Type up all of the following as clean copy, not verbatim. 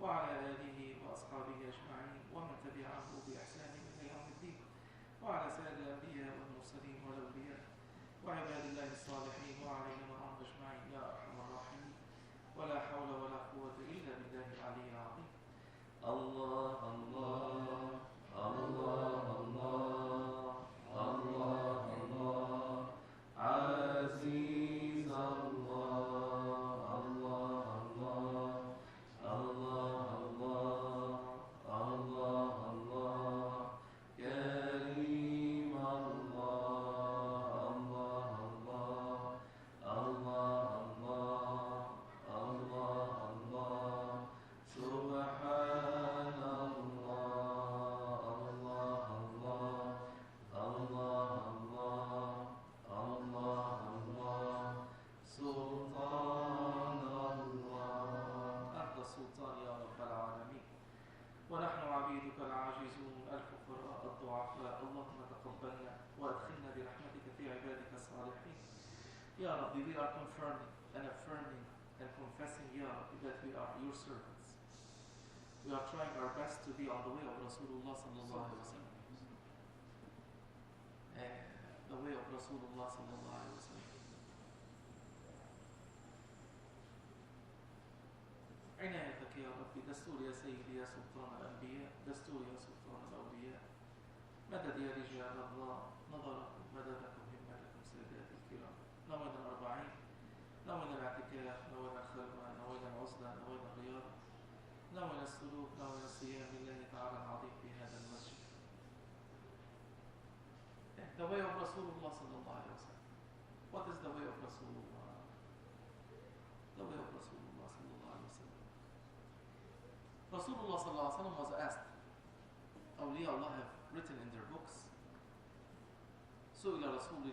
وعلى آله وأصحابه أجمعين ومن تبعه بإحسان إلى يوم الدين وعلى سائر الأنبياء والمرسلين والأولياء وعباد الله الصالحين وعلينا معهم أجمعين يا أرحم الراحمين ولا حول ولا قوة إلا بالله العلي العظيم. الله الله الله الله الله الله عزيز الله الله الله الله الله الله الله كريم الله الله الله الله الله الله سبحان الله الله الله الله الله الله سلطان الله أنت السلطان يا رب العالمين ونحن عبيدك العاجزون الفقراء الضعفاء اللهم تقبلنا وأدخلنا برحمتك في عبادك الصالحين يا رب. We are confirming and affirming and confessing Ya Rabbi that we are your servants. We are trying our best to be on the way of Rasulullah sallallahu alaihi wasallam. The way of Rasulullah sallallahu alaihi wasallam. عنايتك يا ربي دستور يا سيدي يا سلطان الأنبياء دستور يا سلطان الأولياء مدد يا رجال الله نظركم مددكم همتكم سادات الكرام. نوينا الأربعين نوينا الاعتكاف نوينا الخلوة نوينا العزلة نوينا الرياضة نوينا السلوك نوينا الصيام لله تعالى العظيم في هذا المسجد. The way of Rasulullah sallallahu alaihi wasallam. What is the way of Rasulullah? The way of Rasulullah sallallahu alaihi wasallam. Rasulullah sallallahu alaihi wasallam was asked. Awliya Allah have written in their books. سئل رسول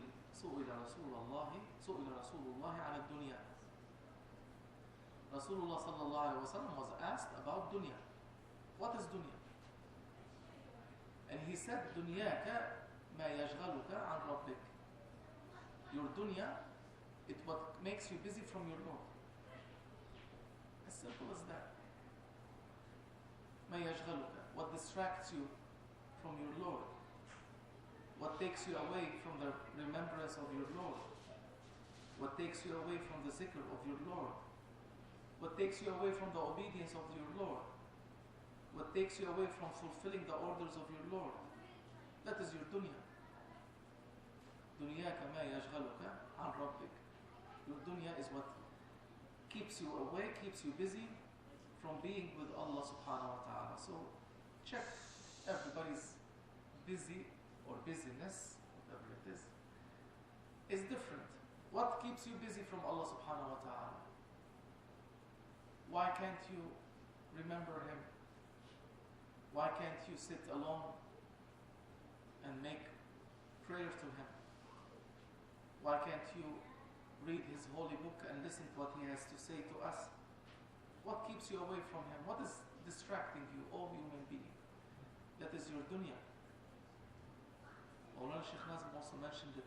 الله عن الدنيا. Rasulullah sallallahu alaihi wasallam was asked about dunya. What is dunya? And he said, دنياك ما يشغلك عن ربك. Your dunya, it's what makes you busy from your Lord. As simple as that. ما يشغلك, what distracts you from your Lord. What takes you away from the remembrance of your Lord? What takes you away from the zikr of your Lord? What takes you away from the obedience of your Lord? What takes you away from fulfilling the orders of your Lord? That is your dunya. دنياك ما يشغلك عن ربك. Your dunya is what keeps you away, keeps you busy from being with Allah subhanahu wa ta'ala. So check everybody's busy or busyness, whatever it is different. What keeps you busy from Allah subhanahu wa ta'ala? Why can't you remember Him? Why can't you sit alone and make prayer to Him? Why can't you read His holy book and listen to what He has to say to us? What keeps you away from Him? What is distracting you, O human being? That is your dunya. Maulana Shaykh Nazim also mentioned it.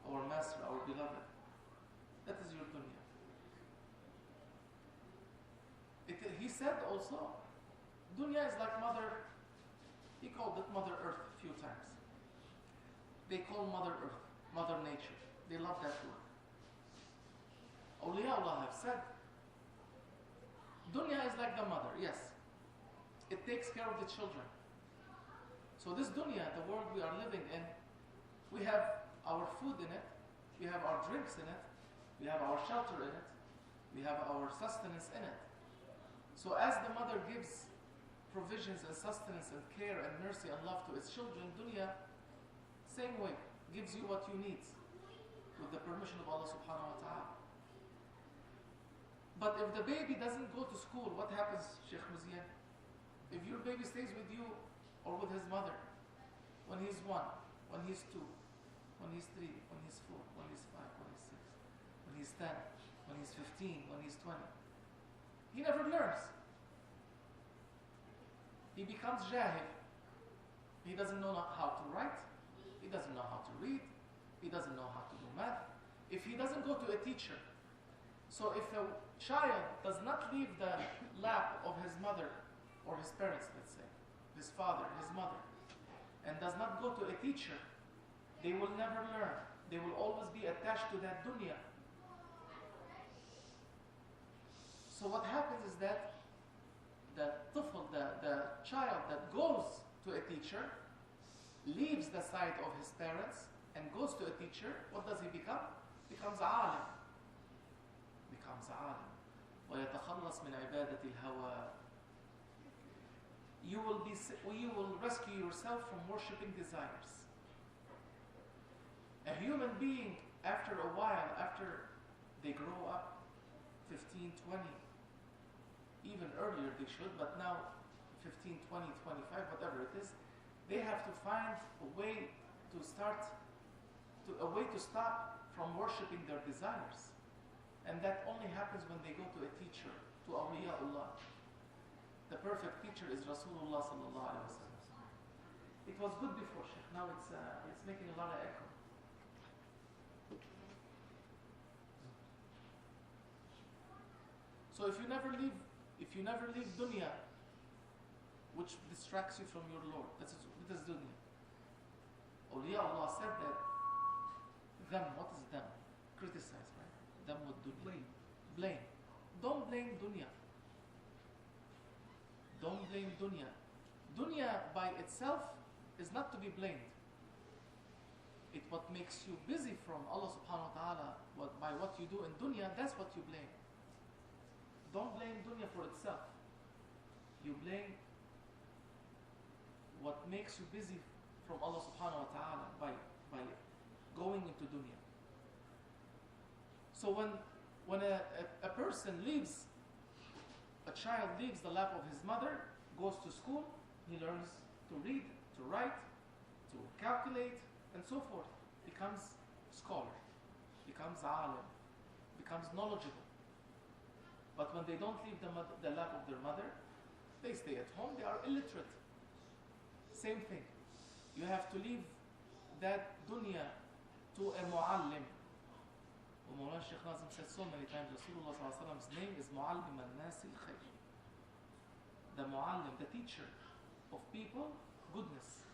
Our master, our beloved. That is your dunya. He said also, dunya is like mother, he called it Mother Earth a few times. They call Mother Earth, Mother Nature. They love that word. Awliya Allah have said, dunya is like the mother, yes. It takes care of the children. So this dunya, the world we are living in, we have our food in it, we have our drinks in it, we have our shelter in it, we have our sustenance in it. So as the mother gives provisions and sustenance and care and mercy and love to its children, dunya, same way, gives you what you need with the permission of Allah subhanahu wa ta'ala. But if the baby doesn't go to school, what happens, Shaykh Muziyan? If your baby stays with you or with his mother, when he's 1, when he's 2, when he's 3, when he's 4, when he's 5, when he's 6, when he's 10, when he's 15, when he's 20, he never learns. He becomes jahil. He doesn't know how to write. He doesn't know how to read. He doesn't know how to do math. If he doesn't go to a teacher, So if a child does not leave the lap of his mother or his parents, let's say, his father, his mother, and does not go to a teacher, they will never learn. They will always be attached to that dunya. So what happens is that the child that goes to a teacher, leaves the side of his parents and goes to a teacher, what does he become? Becomes alim. Becomes alim. وَيَتَخَلَّص مِنْ عِبَادَةِ الْهَوَى. You will rescue yourself from worshipping desires. A human being, after a while, after they grow up, 15, 20, even earlier they should, but now 15, 20, 25, whatever it is, they have to find a way to stop from worshipping their desires. And that only happens when they go to a teacher, to awliyaullah. The perfect teacher is Rasulullah sallallahu alaihi wasallam. It was good before, Shaykh. Now it's making a lot of echo. So if you never leave dunya, which distracts you from your Lord, this is dunya. Awliyaullah said that them, what is them? Criticize, right? Them with dunya. Blame. Don't blame dunya. Don't blame dunya. Dunya by itself is not to be blamed. It's what makes you busy from Allah subhanahu wa ta'ala by what you do in dunya, that's what you blame. Don't blame dunya for itself. You blame what makes you busy from Allah subhanahu wa ta'ala by going into dunya. So when a person leaves, a child leaves the lap of his mother, goes to school, he learns to read, to write, to calculate, and so forth. Becomes scholar, becomes alim, becomes knowledgeable. But when they don't leave the lap of their mother, they stay at home, they are illiterate. Same thing. You have to leave that dunya to a muallim. Mawlana Shaykh Nazim said so many times, Rasulullah sallallahu alaihi wasallam's name is Muallim an-Nafs al-Khayr. The muallim, the teacher of people, goodness.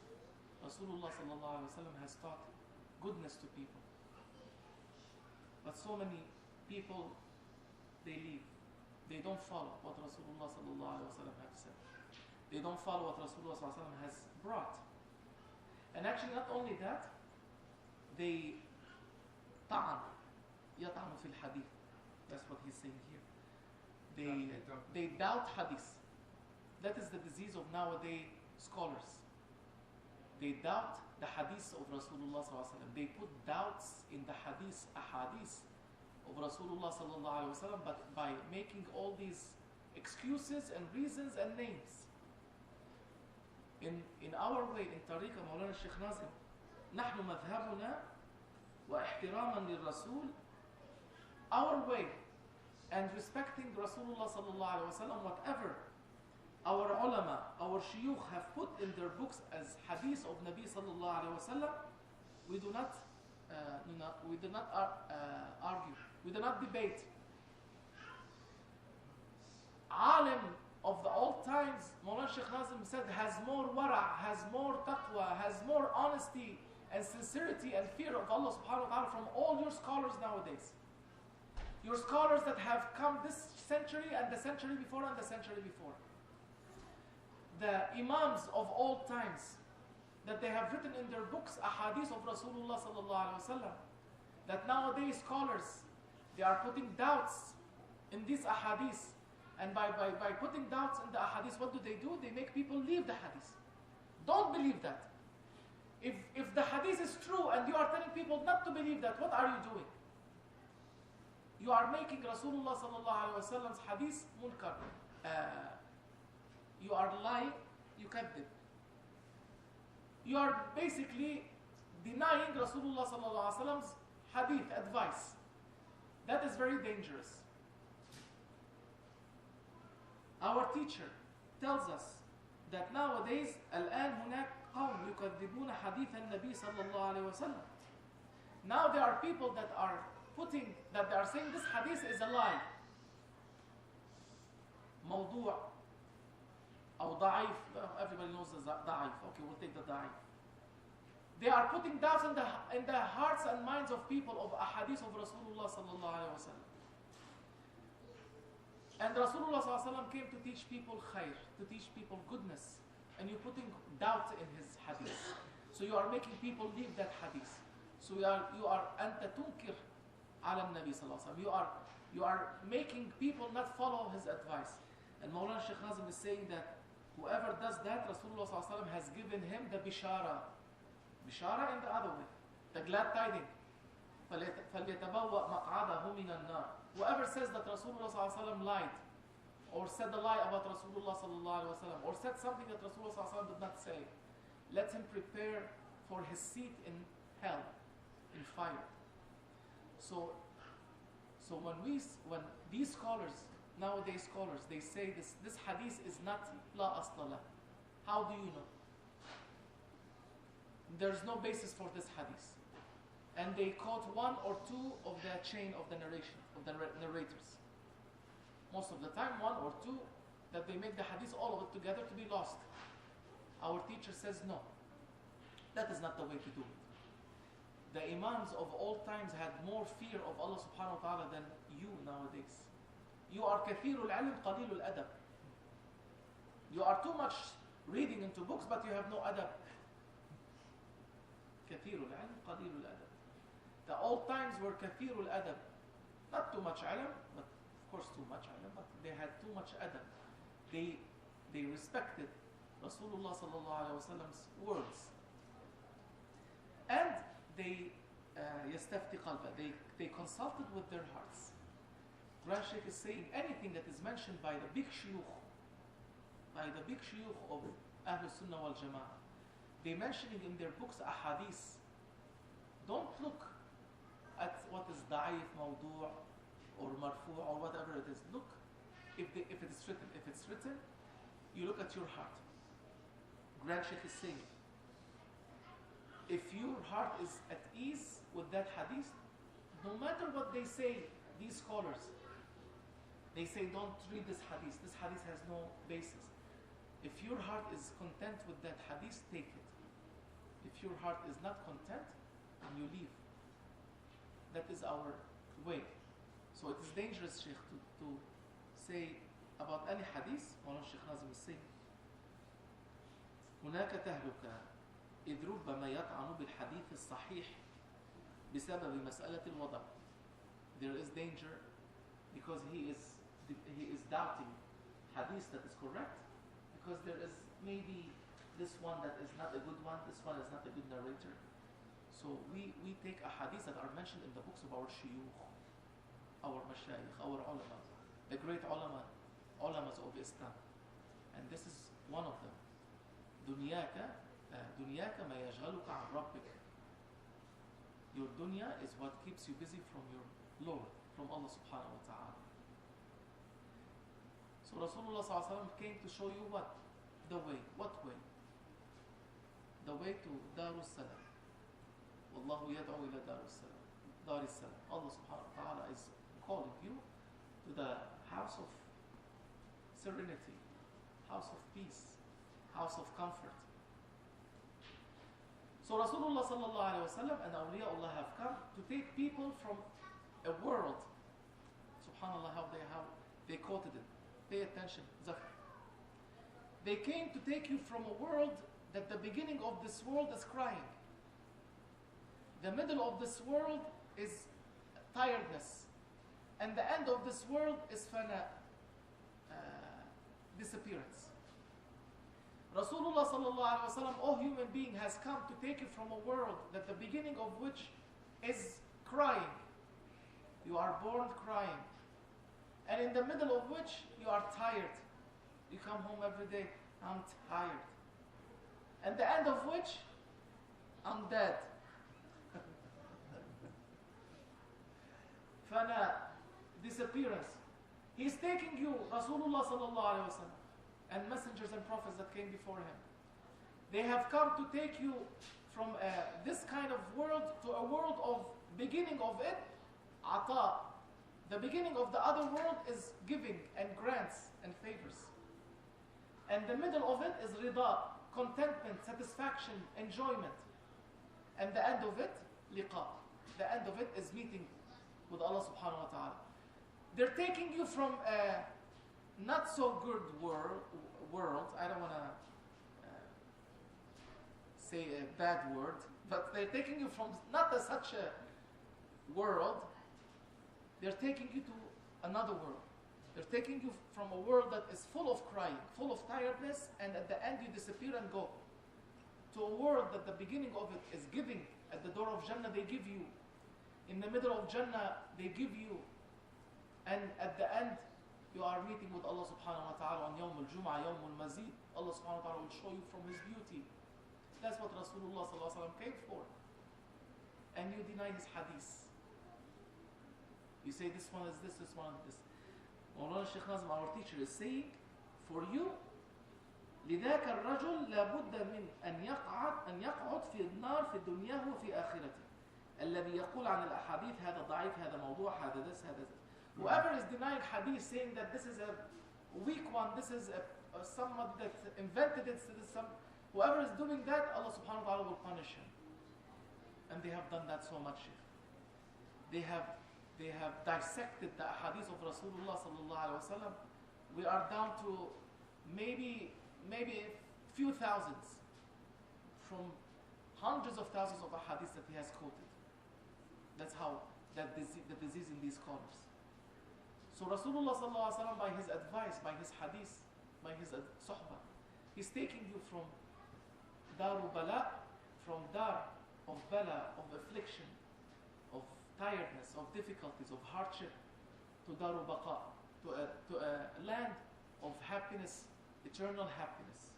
Rasulullah sallallahu alaihi wasallam has taught goodness to people. But so many people, they leave. They don't follow what Rasulullah sallallahu alaihi wasallam has said. They don't follow what Rasulullah sallallahu alaihi wasallam has brought. And actually not only that, they يطعن في الحديث. That's what he's saying here. They doubt hadith. That is the disease of nowadays scholars. They doubt the hadith of Rasulullah sallallahu alaihi wasallam. They put doubts in the ahadith of Rasulullah sallallahu alaihi wasallam, but by making all these excuses and reasons and names. In our way, in tariqah Mawlana Shaykh Nazim, نحن مذهبنا واحتراما للرسول, our way, and respecting Rasulullah sallallahu alaihi wasallam, whatever our ulama, our shuyukh have put in their books as hadith of Nabi sallallahu alaihi wasallam, we do not argue, we do not debate. Alim of the old times, Mawlana Shaykh Nazim said, has more wara', has more taqwa, has more honesty and sincerity and fear of Allah subhanahu wa ta'ala from all your scholars nowadays. Your scholars that have come this century and the century before and the century before. The imams of old times, that they have written in their books ahadith of Rasulullah sallallahu alaihi wasallam, that nowadays scholars, they are putting doubts in these ahadith. And by putting doubts in the ahadith, what do? They make people leave the hadith. Don't believe that. If the hadith is true and you are telling people not to believe that, what are you doing? You are making Rasulullah sallallahu alaihi wasallam's hadith munkar. You are lying, you kadhib. You are basically denying Rasulullah sallallahu alaihi wasallam's hadith advice. That is very dangerous. Our teacher tells us that nowadays الآن هناك قوم يكذبون حديث النبي صلى الله عليه وسلم. Now there are people that are putting that they are saying this hadith is a lie. موضوع أو ضعيف. Everybody knows the ضعيف. Okay, we'll take the ضعيف. They are putting doubts in the hearts and minds of people of a hadith of Rasulullah sallallahu alaihi wasallam. And Rasulullah sallallahu alaihi wasallam came to teach people khair, to teach people goodness, and you're putting doubt in his hadith. So you are making people leave that hadith. So you are أنت تنكر على النبي صلى الله عليه وسلم. You are making people not follow his advice. And Mawlana Shaykh Nazim is saying that whoever does that, Rasulullah sallallahu alaihi wasallam has given him the bishara. Bishara in the other way, the glad tiding. فَلْيَتَبَوَّأْ مَقْعَدَهُ مِنَ النَّارِ. Whoever says that Rasulullah sallallahu alaihi wasallam lied, or said a lie about Rasulullah sallallahu alaihi wasallam, or said something that Rasulullah sallallahu alaihi wasallam did not say, let him prepare for his seat in hell, in fire. So when these scholars, nowadays scholars, they say this hadith is not la asla. How do you know? There's no basis for this hadith. And they quote one or two of the chain of the narration, of the narrators. Most of the time, one or two, that they make the hadith all of it together to be lost. Our teacher says no. That is not the way to do it. The imams of all times had more fear of Allah subhanahu wa ta'ala than you nowadays. You are kathirul ilm, qalilul adab. You are too much reading into books, but you have no adab. Kathirul ilm, qalilul adab. The old times were kathirul adab. Not too much ilm, but of course too much ilm, but they had too much adab. They respected Rasulullah sallallahu alaihi wasallam's words. And they they consulted with their hearts. Grand Shaykh is saying anything that is mentioned by the big shuyukh of Ahlul Sunnah wal Jama'ah, they mentioning in their books a hadith. Don't look at what is da'if, mawdu' or marfu' or whatever it is. Look if it is written. If it's written, you look at your heart. Grand Shaykh is saying, if your heart is at ease with that hadith, no matter what they say, these scholars, they say don't read this hadith. This hadith has no basis. If your heart is content with that hadith, take it. If your heart is not content, then you leave. That is our way. So it is dangerous, Shaykh, to say about any hadith. Mawlana Shaykh Nazim is saying, هناك تهلكة إذ ربما يطعن بالحديث الصحيح بسبب مسألة الوضع. There is danger because he is doubting hadith that is correct, because there is maybe this one that is not a good one, this one is not a good narrator. So we take a hadith that are mentioned in the books of our shuyukh, our mashayikh, our ulama, the great ulamas of Islam, and this is one of them. دنياك ما يشغلك عن ربك. Your dunya is what keeps you busy from your Lord, from Allah subhanahu wa ta'ala. So Rasulullah sallallahu alaihi wasallam came to show you what? The way. What way? The way to Darus Salam. Wallahu yad'u ila Darus Salam. Darus Salam. Allah subhanahu wa ta'ala is calling you to the house of serenity, house of peace, house of comfort. So Rasulullah sallallahu alaihi wasallam and awliyaullah have come to take people from a world. Subhanallah, how they quoted it. Pay attention, Zafar. They came to take you from a world that the beginning of this world is crying. The middle of this world is tiredness. And the end of this world is fana, disappearance. Rasulullah sallallahu alaihi wasallam, O human being, has come to take you from a world that the beginning of which is crying. You are born crying. And in the middle of which you are tired. You come home every day, I'm tired. And the end of which, I'm dead. Fana, disappearance. He's taking you, Rasulullah sallallahu alaihi wasallam, and messengers and prophets that came before him. They have come to take you from this kind of world to a world of beginning of it, ata. The beginning of the other world is giving and grants and favors. And the middle of it is rida, contentment, satisfaction, enjoyment. And the end of it, liqa. The end of it is meeting with Allah subhanahu wa ta'ala. They're taking you from a not so good world. I don't want to say a bad word, but they're taking you from not such a world. They're taking you to another world. They're taking you from a world that is full of crying, full of tiredness, and at the end you disappear and go. To a world that the beginning of it is giving. At the door of Jannah they give you. In the middle of Jannah they give you. And at the end you are meeting with Allah subhanahu wa ta'ala on Yawm al-Jum'ah, Yawm al-Mazid. Allah subhanahu wa ta'ala will show you from His beauty. That's what Rasulullah sallallahu alaihi wasallam came for. And you deny His hadith. You say this one is this one is this. Mawlana Shaykh Nazim, our teacher, is saying, for you, لذاك الرجل لابد من أن يقعد في النار في دنياه وفي آخرته. الذي يقول عن الأحاديث هذا ضعيف هذا موضوع هذا this هذا this. Whoever is denying hadith, saying that this is a weak one, this is someone that invented it, whoever is doing that, Allah subhanahu wa ta'ala will punish him. And they have done that so much. They have dissected the hadith of Rasulullah sallallahu alaihi wasallam. We are down to maybe a few thousands from hundreds of thousands of hadiths that he has quoted. That's how the disease in these scholars. So Rasulullah sallallahu alaihi wasallam, by his advice, by his hadith, by his suhbah, he's taking you from daru bala, from dar of bala, of affliction, of tiredness, of difficulties, of hardship, to daru baqa, to a land of happiness, eternal happiness.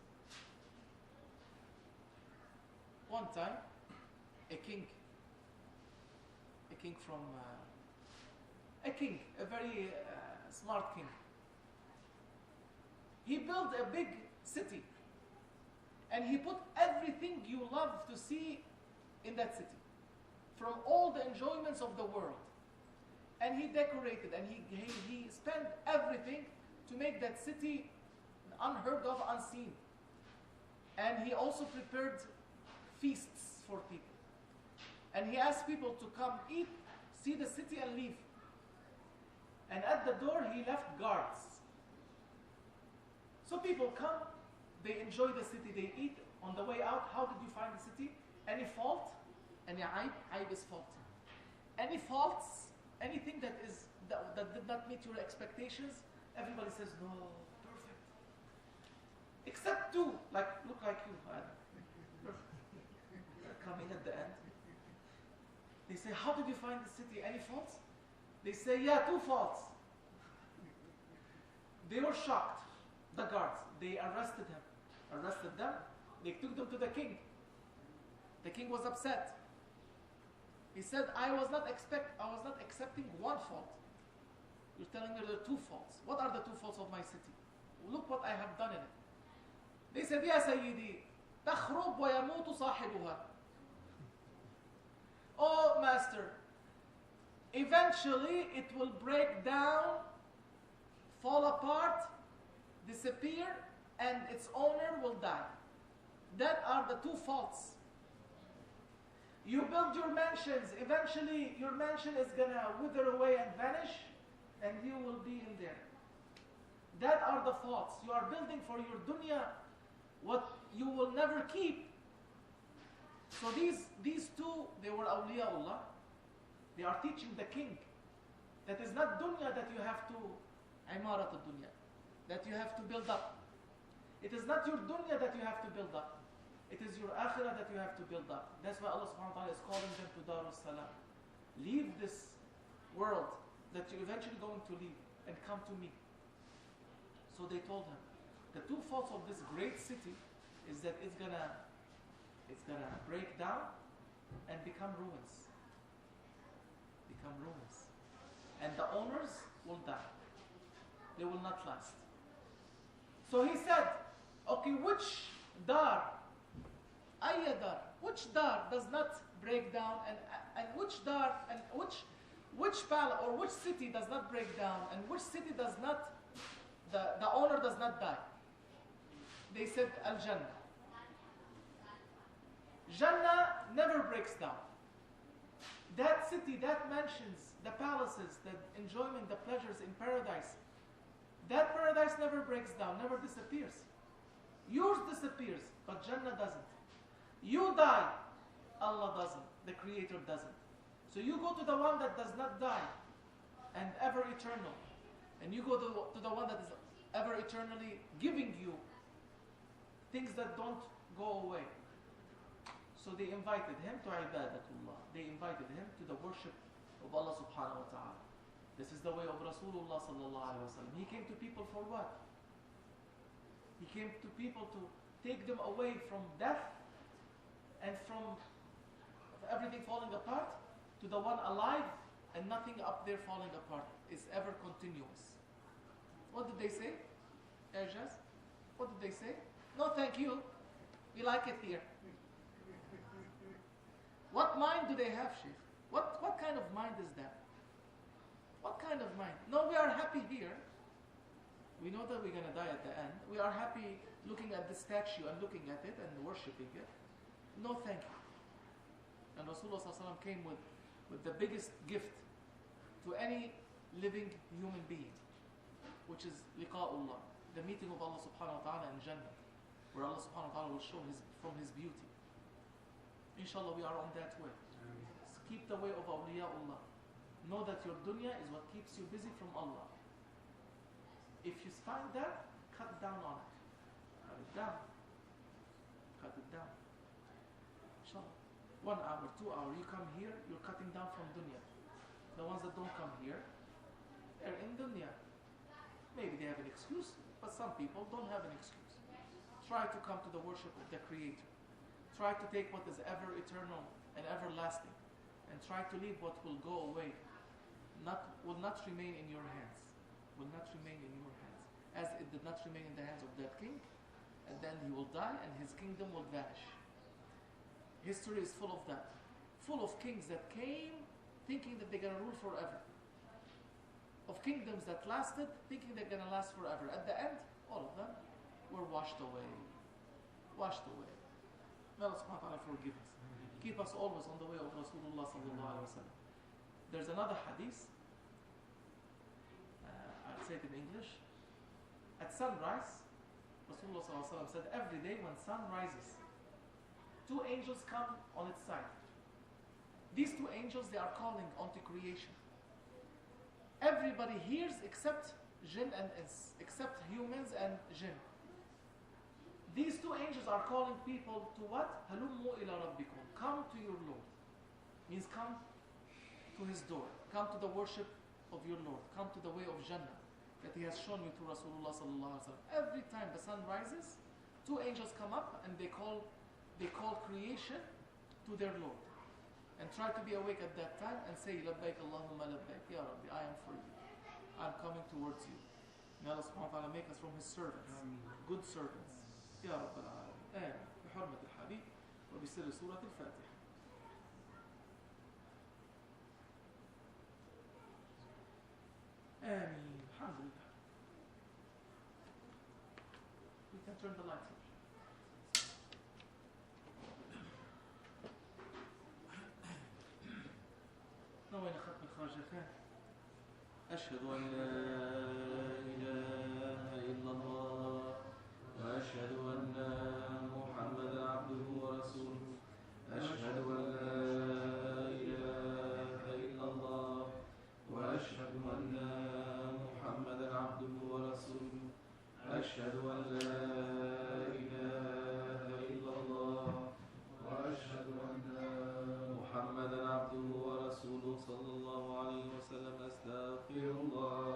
One time, a king a very smart king, he built a big city and he put everything you love to see in that city, from all the enjoyments of the world, and he decorated and he spent everything to make that city unheard of, unseen. And he also prepared feasts for people, and he asked people to come eat, see the city and leave. And at the door he left guards. So people come, they enjoy the city, they eat. On the way out, how did you find the city? Any fault? Any aib? Aib is fault. Any faults? Anything that did not meet your expectations? Everybody says, no, perfect. Except two, look like you. Coming at the end. They say, how did you find the city? Any faults? They say, yeah, two faults. They were shocked, the guards. They arrested them. They took them to the king. The king was upset. He said, I was not accepting one fault. You're telling me there are two faults. What are the two faults of my city? Look what I have done in it. They said, Ya Sayyidi, تخرب ويموت صاحبها. Oh, master, eventually it will break down, fall apart, disappear, and its owner will die. That are the two faults. You build your mansions, eventually your mansion is gonna wither away and vanish, and you will be in there. That are the faults. You are building for your dunya what you will never keep. So these two, they were awliyaullah. They are teaching the king that is not dunya that you have to imarat al-dunya, that you have to build up. It is not your dunya that you have to build up. It is your akhirah that you have to build up. That's why Allah subhanahu wa ta'ala is calling them to Darus Salam. Leave this world that you're eventually going to leave and come to me. So they told him, the two faults of this great city is that it's gonna break down and become ruins. And the owners will die. They will not last. So he said, okay, which dar, which dar does not break down, and which dar, and which palace or which city does not break down and which city does not, the owner does not die? They said Al-Jannah. Jannah never breaks down. That city, that mansions, the palaces, the enjoyment, the pleasures in paradise, that paradise never breaks down, never disappears. Yours disappears, but Jannah doesn't. You die, Allah doesn't, the Creator doesn't. So you go to the one that does not die and ever eternal. And you go to the one that is ever eternally giving you things that don't go away. So they invited him to ibadatullah. They invited him to the worship of Allah subhanahu wa ta'ala. This is the way of Rasulullah sallallahu alayhi wa sallam. He came to people for what? He came to people to take them away from death and from everything falling apart to the one alive and nothing up there falling apart. Is ever continuous. What did they say? Ejaz? What did they say? No, thank you. We like it here. What mind do they have, Shaykh? What kind of mind is that? What kind of mind? No, we are happy here. We know that we're going to die at the end. We are happy looking at the statue and looking at it and worshipping it. No, thank you. And Rasulullah ﷺ came with the biggest gift to any living human being, which is liqa'ullah, the meeting of Allah subhanahu wa ta'ala in Jannah, where Allah subhanahu wa ta'ala will show from His beauty. Inshallah, we are on that way. So keep the way of awliyaullah. Know that your dunya is what keeps you busy from Allah. If you find that, cut down on it. Cut it down. Cut it down. Inshallah. 1 hour, 2 hours, you come here, you're cutting down from dunya. The ones that don't come here, they're in dunya. Maybe they have an excuse, but some people don't have an excuse. Try to come to the worship of the Creator. Try to take what is ever eternal and everlasting, and try to leave what will go away, will not remain in your hands. Will not remain in your hands. As it did not remain in the hands of that king, and then he will die and his kingdom will vanish. History is full of that. Full of kings that came thinking that they're going to rule forever. Of kingdoms that lasted thinking they're going to last forever. At the end, all of them were washed away. Washed away. May Allah subhanahu wa ta'ala forgive us. Keep us always on the way of Rasulullah sallallahu alayhi wa sallam. There's another hadith. I'll say it in English. At sunrise, Rasulullah sallallahu alayhi wa sallam said, every day when sun rises, 2 angels come on its side. These 2 angels, they are calling onto creation. Everybody hears except jinn and ins, except humans and jinn. These 2 angels are calling people to what? Halummu ila rabbikum. Come to your Lord. Means come to His door. Come to the worship of your Lord. Come to the way of Jannah that He has shown you through Rasulullah sallallahu alaihi wasallam. Every time the sun rises, 2 angels come up and they call creation to their Lord. And try to be awake at that time and say, Labbaik Allahumma labbaik. Ya Rabbi, I am for you. I'm coming towards you. May Allah subhanahu wa ta'ala make us from His servants. Good servants. يا رب العالمين آمين بحرمة الحبيب وبسر سورة الفاتحة. آمين. الحمد لله. We can turn the lights on. نوينا ختم الخارجتين. أشهد أن لا إله إلا الله وأشهد أن محمدا عبده ورسوله. أشهد أن لا إله إلا الله وأشهد أن محمدا عبده ورسوله. أشهد أن لا إله إلا الله وأشهد أن محمدا عبده ورسوله صلى الله عليه وسلم. أستغفر الله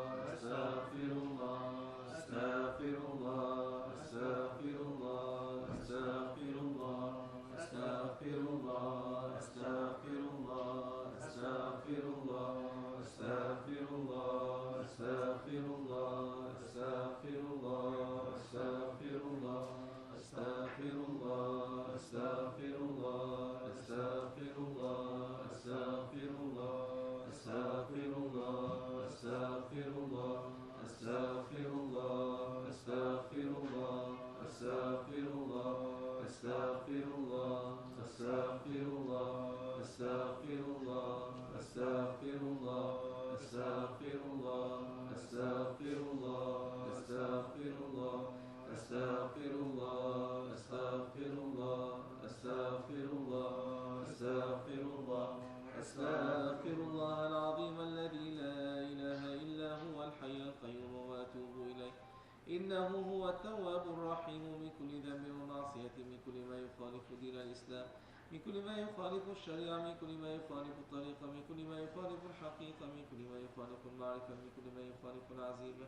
إنه هو التواب الرحيم من كل ذنب ومعصية، من كل ما يخالف دين الإسلام، من كل ما يخالف الشريعة، من كل ما يخالف الطريقة، من كل ما يخالف الحقيقة، من كل ما يخالف المعرفة، من كل ما يخالف العزيمة.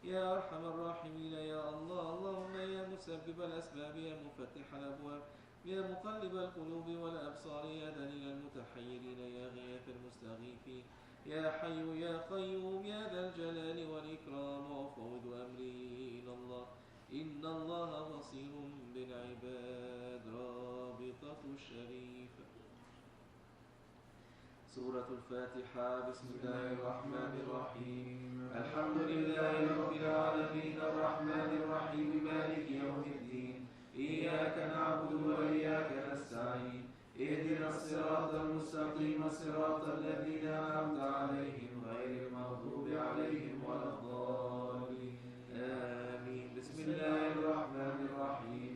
يا أرحم الراحمين يا الله. اللهم يا مسبب الأسباب، يا مفتح الأبواب، يا مقلب القلوب والأبصار، يا دليل المتحيرين، يا غياث المستغيثين، يا حي يا قيوم، يا ذا الجلال والإكرام. وأفوض أمري إلى الله، إن الله بصير بالعباد. رابطة الشريف. سورة الفاتحة. بسم الله الرحمن الرحيم. الحمد لله رب العالمين الرحمن الرحيم مالك يوم الدين. إياك نعبد وإياك نستعين. اهدنا الصراط المستقيم صراط الذين أنعمت عليهم غير المغضوب عليهم ولا الضالين. آمين. بسم الله الرحمن الرحيم.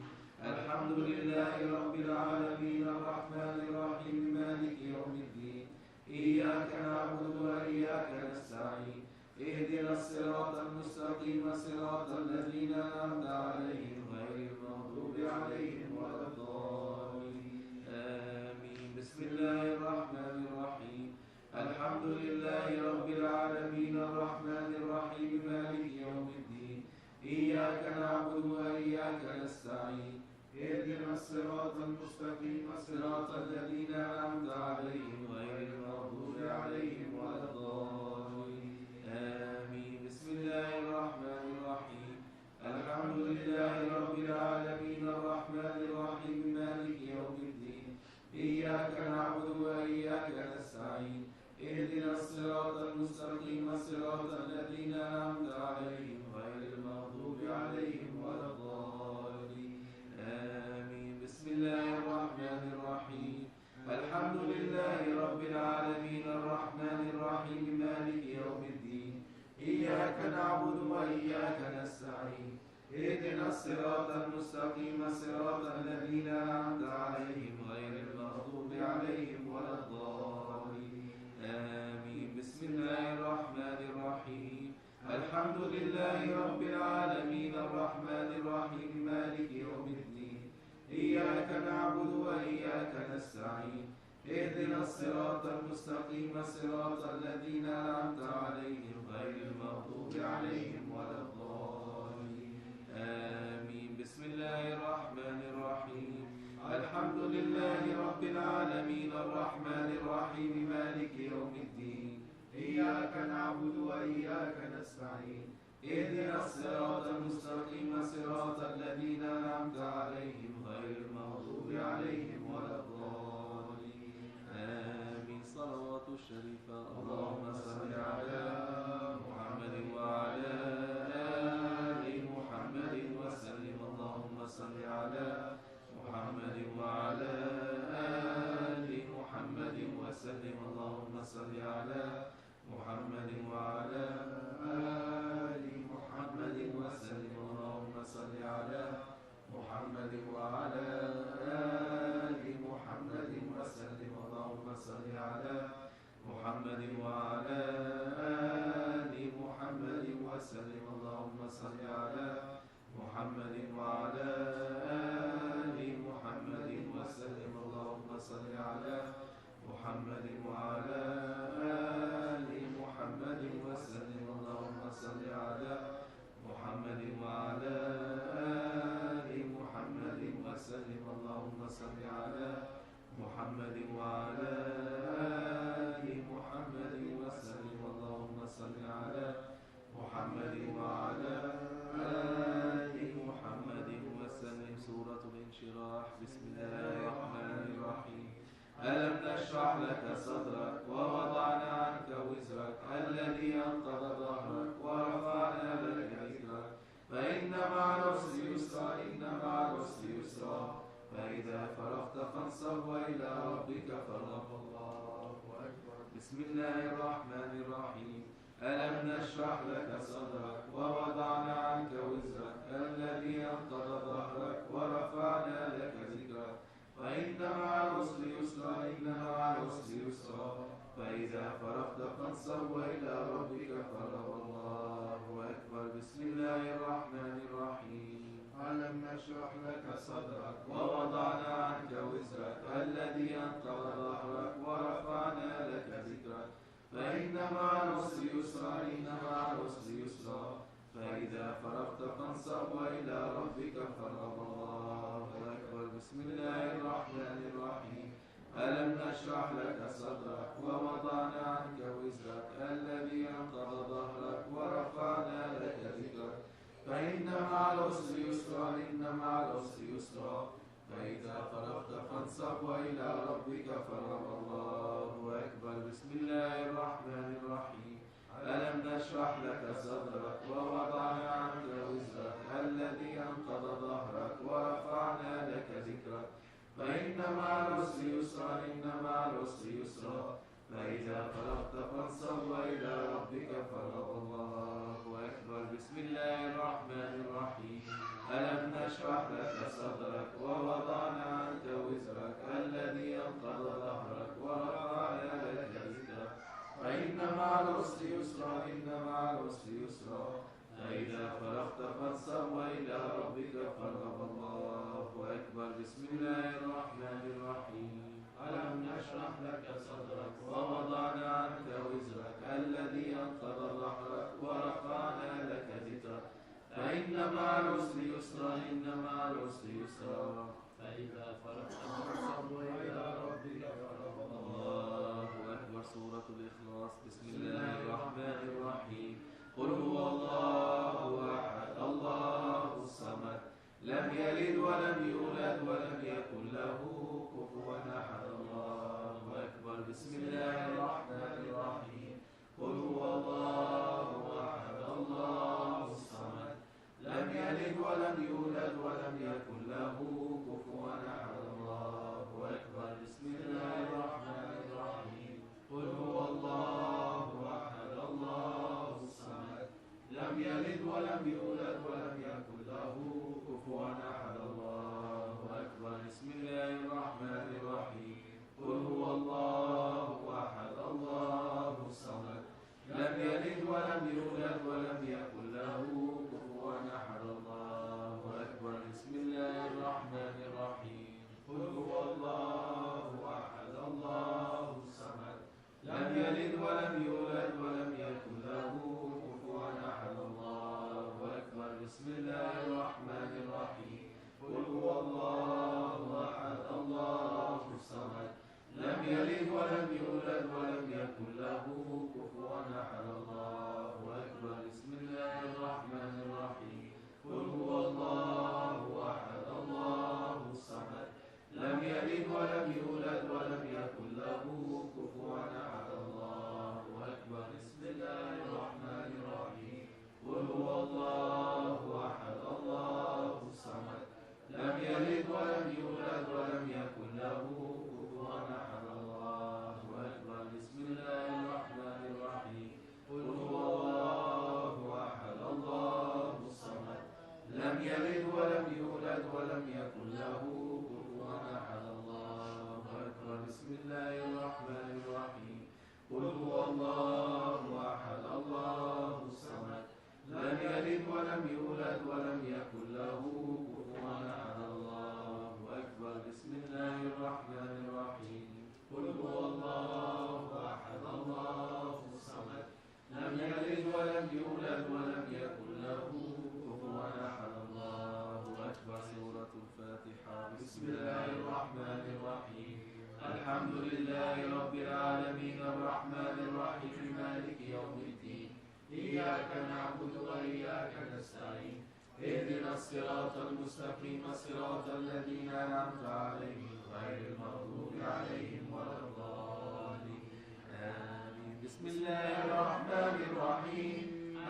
الحمد لله رب العالمين الرحمن الرحيم مالك يوم الدين. إياك نعبد وإياك نستعين. اهدنا الصراط المستقيم صراط الذين أنعمت عليهم غير المغضوب عليهم ولا الضالين. آمين. بسم الله الرحمن الرحيم. الحمد لله رب العالمين الرحمن الرحيم مالك يوم الدين. إياك نعبد وإياك نستعين. اهدنا الصراط المستقيم صراط الذين أنعمت عليهم غير المغضوب عليهم ولا الضالين. آمين. بسم الله الرحمن الرحيم. الحمد لله رب العالمين الرحمن الرحيم مالك يوم الدين. إياك نعبد وإياك نستعين. اهدنا الصراط المستقيم صراط الذين أنعمت عليهم غير المغضوب عليهم ولا الضالين. آمين. بسم الله الرحمن الرحيم. الحمد لله رب العالمين الرحمن الرحيم مالك يوم الدين. إياك نعبد وإياك نستعين. اهدنا الصراط المستقيم صراط الذين أنعمت عليهم غير المغضوب عليهم ولا الضالين. آمين. بسم الله الرحمن الرحيم. الحمد لله رب العالمين الرحمن الرحيم مالك يوم الدين. إياك نعبد وإياك نستعين. اهدنا الصراط المستقيم صراط الذين أنعمت عليهم غير المغضوب عليهم ولا الضالين. آمين. بسم الله الرحمن الرحيم. الحمد لله رب العالمين الرحمن الرحيم مالك يوم الدين. إياك نعبد وإياك نستعين. اهدنا الصراط المستقيم صراط الذين أنعمت عليهم غير المغضوب عليهم ولا الضالين. آمين. صلوات الشريفة. اللهم صل على محمد وعلى آل محمد وسلم. اللهم صل على محمد وعلى آل محمد وسلم. اللهم صل على محمد وعلى آل محمد وسلم. اللهم صل على محمد وعلى آل محمد وسلم. اللهم صل على محمد وعلى آل محمد وسلم. اللهم صل على محمد وعلى آل محمد وسلم. اللهم صل على محمد وعلى آل محمد وسلم. اللهم صل على محمد وعلى آل محمد وسلم. اللهم صل على محمد وعلى آل محمد وسلم. اللهم صل على محمد وعلى آل محمد وسلم. سورة الانشراح. بسم الله الرحمن الرحيم. ألم نشرح لك صدرك ووضعنا عنك وزرك الذي أنقض ظهرك ورفعنا لك ذكرك فإن مع العسر يسرا إن مع العسر يسرا فإذا فرغت فانصب وإلى ربك فارغب. الله أكبر. بسم الله الرحمن الرحيم. ألم نشرح لك صدرك ووضعنا عنك وزرك الذي أنقض ظهرك ورفعنا لك ذكرك فإن مع العسر يسرا إن مع العسر يسرا فإذا فرغت فانصب وإلى ربك فارغب. الله أكبر. بسم الله الرحمن الرحيم. نشرح لك صدرك ووضعنا عنك وزرك الذي أنقض ظهرك ورفعنا لك ذكرك فإن مع العسر يسرا إن مع العسر يسرا فإذا فرغت فانصب وإلى ربك فارغب. الله أكبر. بسم الله الرحمن الرحيم. ألم نشرح لك صدرك ووضعنا عنك وزرك الذي أنقض ظهرك ورفعنا لك ذكرك فإن مع العسر يسرا إن مع العسر يسرا فإذا فرغت فانصب وإلى ربك فارغب. الله أكبر. بسم الله الرحمن الرحيم. ألم نشرح لك صدرك ووضعنا عنك وزرك الذي أنقض ظهرك ورفعنا لك ذكرك فإن مع العسر يسرا إن مع العسر يسرا فإذا فرغت فانصب وإلى ربك فارغب. الله أكبر. بسم الله الرحمن الرحيم. ألم نشرح لك صدرك ووضعنا عنك وزرك الذي أنقض ظهرك ورفعنا لك ذكرك فإن مع العسر يسرا إن مع العسر يسرا فإذا فرغت فانصب وإلى ربك فارغب. الله أكبر. بسم الله الرحمن الرحيم. ألم نشرح لك صدرك ووضعنا عنك وزرك الذي أنقض ظهرك ورفعنا لك ذكرك فإن مع العسر يسرا إن مع العسر يسرا فإذا فرغت فانصب وإلى ربك فارغب. الله أكبر. سورة الإخلاص. بسم الله الرحمن الرحيم. قل هو الله أحد الله الصمد لم يلد ولم يولد ولم يكن له كفوا أحد. الله أكبر. بسم الله الرحمن الرحيم. قل هو الله أحد الله الصمد لم يلد ولم يولد ولم يكن له كفوا أحد. الله أكبر. بسم الله الرحمن الرحيم. قل هو الله أحد الله الصمد لم يلد ولم يولد ولم يكن له كفوا أحد. الله أكبر. بسم الله الرحمن الرحيم. قل هو الله أحد الله الصمد لم يلد ولم يولد ولم يكن له كفوا أحد. الله أكبر. بسم الله الرحمن الرحيم. قل هو الله أحد الله الصمد لم يلد ولم يولد ولم يكن له كفوا أحد. الله أكبر. بسم الله الرحمن الرحيم. قل هو الله أحد الله الصمد لم يلد ولم يولد ولم يكن له كفوا أحد. الله أكبر. بسم الله الرحمن الرحيم. قل هو الله أحد الله الصمد لم يلد ولم يولد ولم يكن له كفوا أحد. الله أكبر. بسم الله الرحمن الرحيم. قل هو الله أحد الله الصمد لم يلد ولم يولد ولم يكن له كفوا أحد. الله أكبر. بسم الله الرحمن الرحيم. قل هو الله أحد الله الصمد لم يلد ولم يولد ولم يكن له كفوا أحد. الله أكبر. بسم الله الرحمن الرحيم. قل هو الله أحد الله الصمد لم يلد ولم يولد ولم يكن له كفوا أحد. الله أكبر. بسم الله الرحمن الرحيم. قل هو الله أحد الله الصمد لم يلد ولم يولد ولم يكن له كفوا أحد. الله أكبر. سورة الفاتحة. بسم الله الرحمن الرحيم. الحمد لله رب العالمين الرحمن الرحيم مالك يوم الدين إياك نعبد وإياك نستعين اهدنا الصراط المستقيم صراط الذين أنعمت عليهم غير المغضوب عليهم ولا الضالين. آمين. بسم الله الرحمن الرحيم.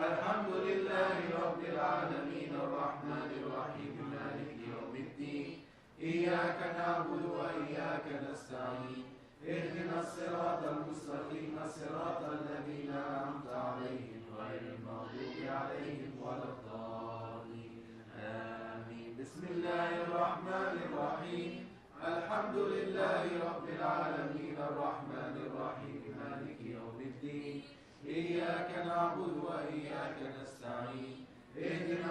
الحمد لله رب العالمين الرحمن الرحيم مالك يوم الدين إياك نعبد وإياك نستعين اهدنا الصراط المستقيم صراط الذين أنعمت عليهم غير المغضوب عليهم ولا الضالين. آمين. بسم الله الرحمن الرحيم. الحمد لله رب العالمين الرحمن الرحيم مالك يوم الدين إياك نعبد وإياك نستعين اهدنا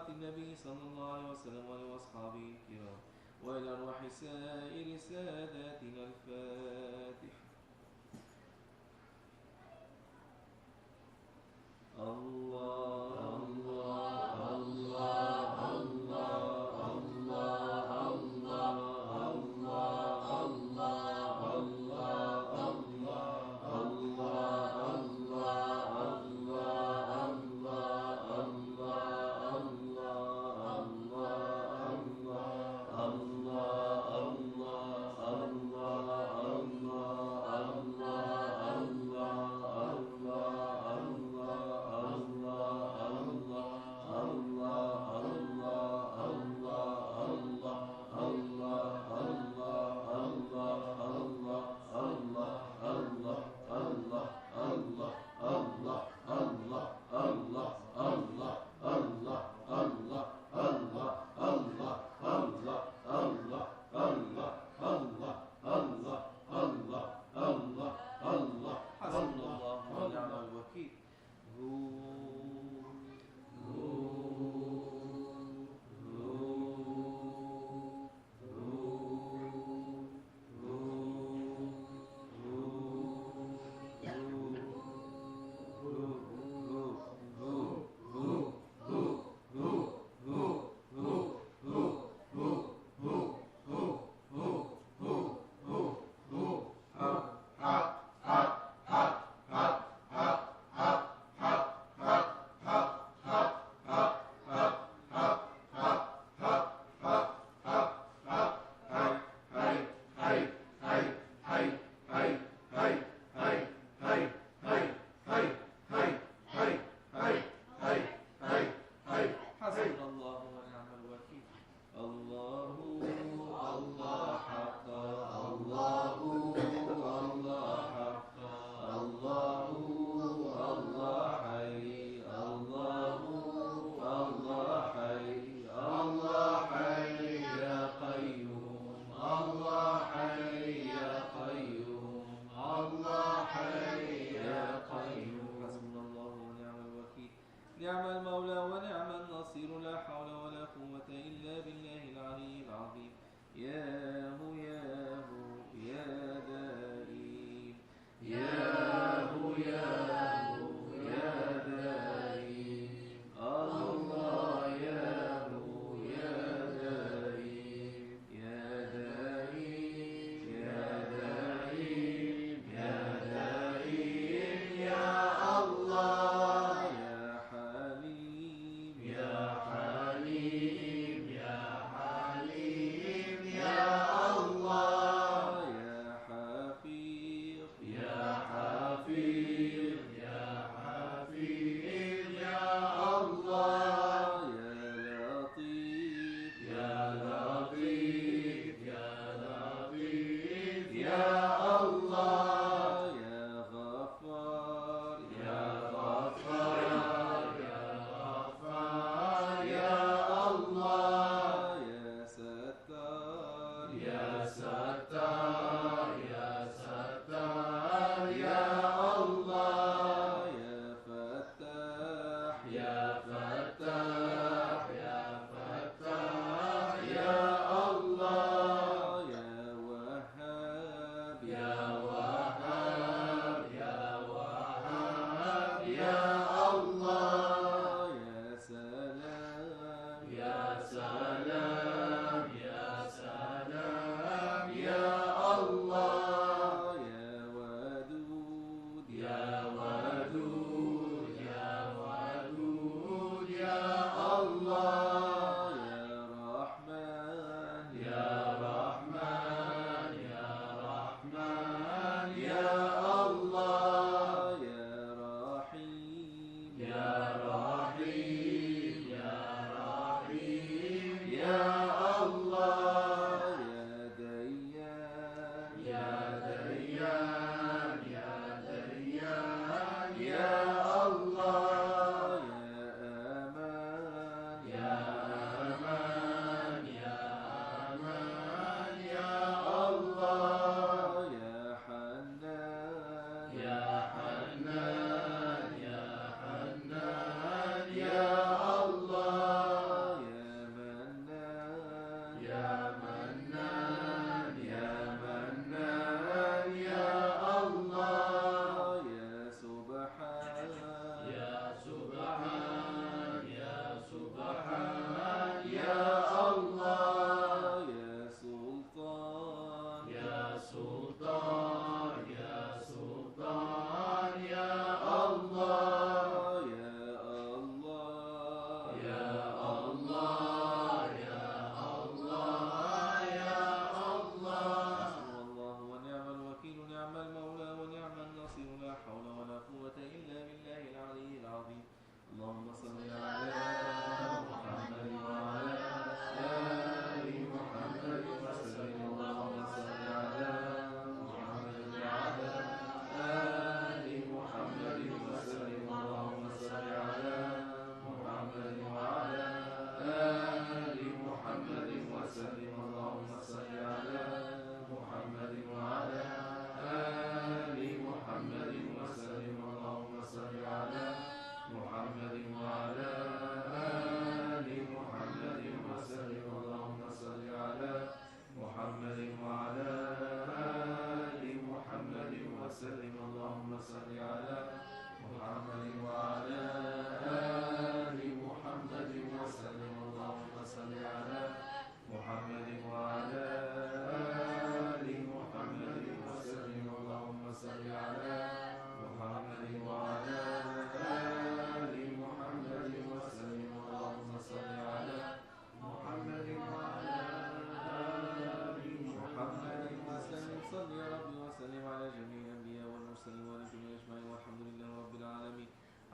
حضرات النبي صلى الله عليه وسلم وأصحابه الكرام وإلى أرواح سائر ساداتنا الفاتحة. الله الله الله الله الله الله الله الله نعم المولى ونعم النصير لا حول ولا قوة إلا بالله العلي العظيم. ياهو ياهو يا دائم ياهو ياهو يا دائم الله ياهو يا دائم يا دائم يا دائم يا دائم يا الله يا حليم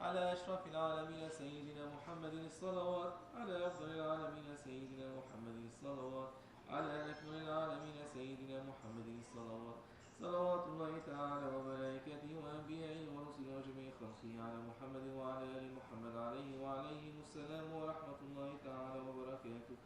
على أشرف العالمين سيدنا محمد الصلوات، على أفضل العالمين سيدنا محمد الصلوات، على أكمل العالمين سيدنا محمد الصلوات، صلوات الله تعالى وملائكته وأنبيائه ورسله وجميع خلقه على محمد وعلى آل محمد وعليهم السلام ورحمة الله تعالى وبركاته.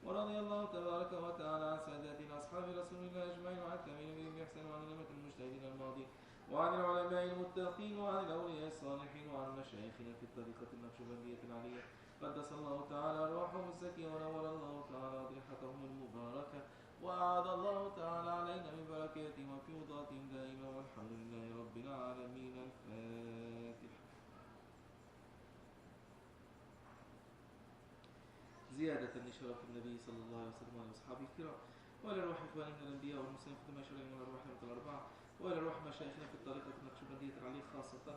ورضي الله تبارك وتعالى عن ساداتنا أصحاب رسول الله أجمعين وعن التابعين بهم بإحسان وعن الأئمة المجتهدين الماضين وعن العلماء المتقين وعن الأولياء الصالحين وعن مشايخنا في الطريقة النقشبندية العلية قدس الله تعالى أرواحهم الزكية ونور الله تعالى أضرحتهم المباركة وأعاد الله تعالى علينا من بركاتهم وفيوضاتهم دائما والحمد لله رب العالمين. الفاتحة. زيادة لشرف النبي صلى الله عليه وسلم وأصحابه الكرام وإلى روح إخواننا الأنبياء والمسلمين في ما شرعوا من الروح الأربعة وإلى روح مشايخنا في الطريقة النقشبندية العلية خاصة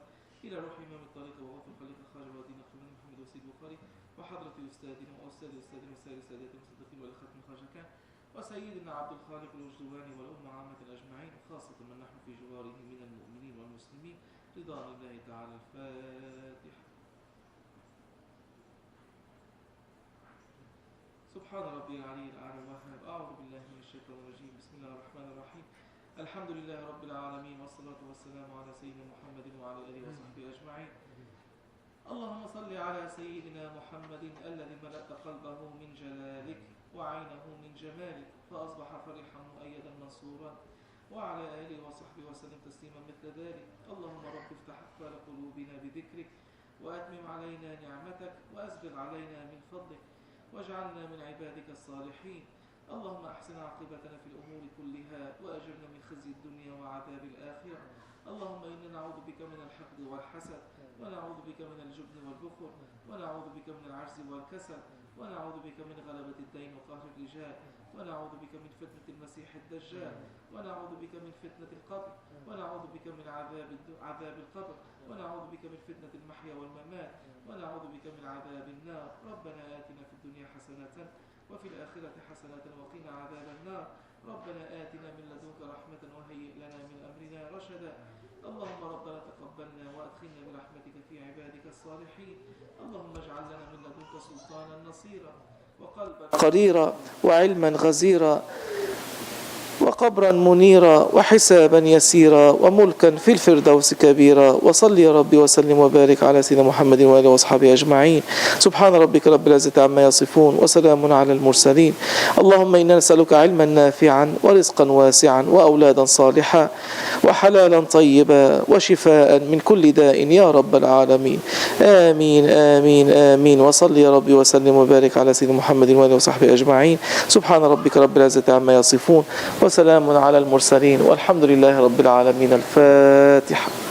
إلى روح إمام الطريقة وغوث الخليفة خالد الدين النقشبندي محمد وسيد البخاري وحضرة أستاذنا وأستاذ أستاذنا وسائر السادات المصدقين والأخوات من خرج كان وسيدنا عبد الخالق الوجدواني والأمة عامة أجمعين خاصة من نحن في جواره من المؤمنين والمسلمين رضوان الله تعالى. الفاتحة. سبحان ربي العلي الأعلى الوهاب. أعوذ بالله من الشيطان الرجيم. بسم الله الرحمن الرحيم. الحمد لله رب العالمين والصلاة والسلام على سيدنا محمد وعلى آله وصحبه أجمعين. اللهم صل على سيدنا محمد الذي ملأت قلبه من جلالك وعينه من جمالك فأصبح فرحا مؤيدا منصورا وعلى آله وصحبه وسلم تسليما مثل ذلك. اللهم رب افتح أقفال قلوبنا بذكرك وأتمم علينا نعمتك وأسبغ علينا من فضلك واجعلنا من عبادك الصالحين. اللهم أحسن عاقبتنا في الأمور كلها وأجرنا من خزي الدنيا وعذاب الآخرة. اللهم إنا نعوذ بك من الحقد والحسد ونعوذ بك من الجبن والبخل ونعوذ بك من العجز والكسل ونعوذ بك من غلبة الدين وقهر الرجال ونعوذ بك من فتنة المسيح الدجال ونعوذ بك من فتنة القبر ونعوذ بك من عذاب القبر ونعوذ بك من فتنة المحيا والممات ونعوذ بك من عذاب النار. ربنا آتنا في الدنيا حسنة وفي الآخرة حسنة وقنا عذاب النار. ربنا آتنا من لدنك رحمة وهيئ لنا من أمرنا رشدا. اللهم ربنا تقبلنا وأدخلنا برحمتك في عبادك الصالحين. اللهم اجعل لنا من لدنك سلطانا نصيرا وقلبا قريرا وعلما غزيرا وقبرا منيرا وحسابا يسيرا وملكا في الفردوس كبيرا. وصل يا ربي وسلم وبارك على سيدنا محمد وآله وأصحابه أجمعين. سبحان ربك رب العزة عما يصفون وسلام على المرسلين. اللهم إنا نسألك علما نافعا ورزقا واسعا وأولادا صالحا وحلالا طيبا وشفاء من كل داء يا رب العالمين. آمين آمين آمين. وصل يا ربي وسلم وبارك على سيدنا محمد وآله وصحبه أجمعين. سبحان ربك رب العزة عما يصفون وسلام على المرسلين والحمد لله رب العالمين. الفاتحة.